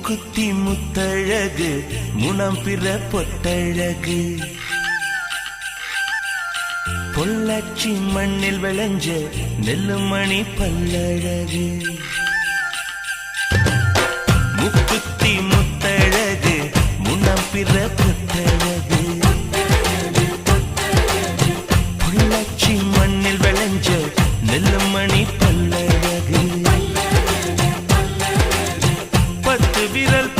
முக்குத்தி முத்தழகு முனம் பிற பொட்டழகு பொள்ளாச்சி மண்ணில் விளைஞ்ச நெல்லுமணி பல்லழகு முக்குத்தி முத்தழகு முனம் பிற பொட்டழகு பொள்ளாச்சி மண்ணில் விளைஞ்ச நெல்லுமணி பல்லழகு பத்து விரல்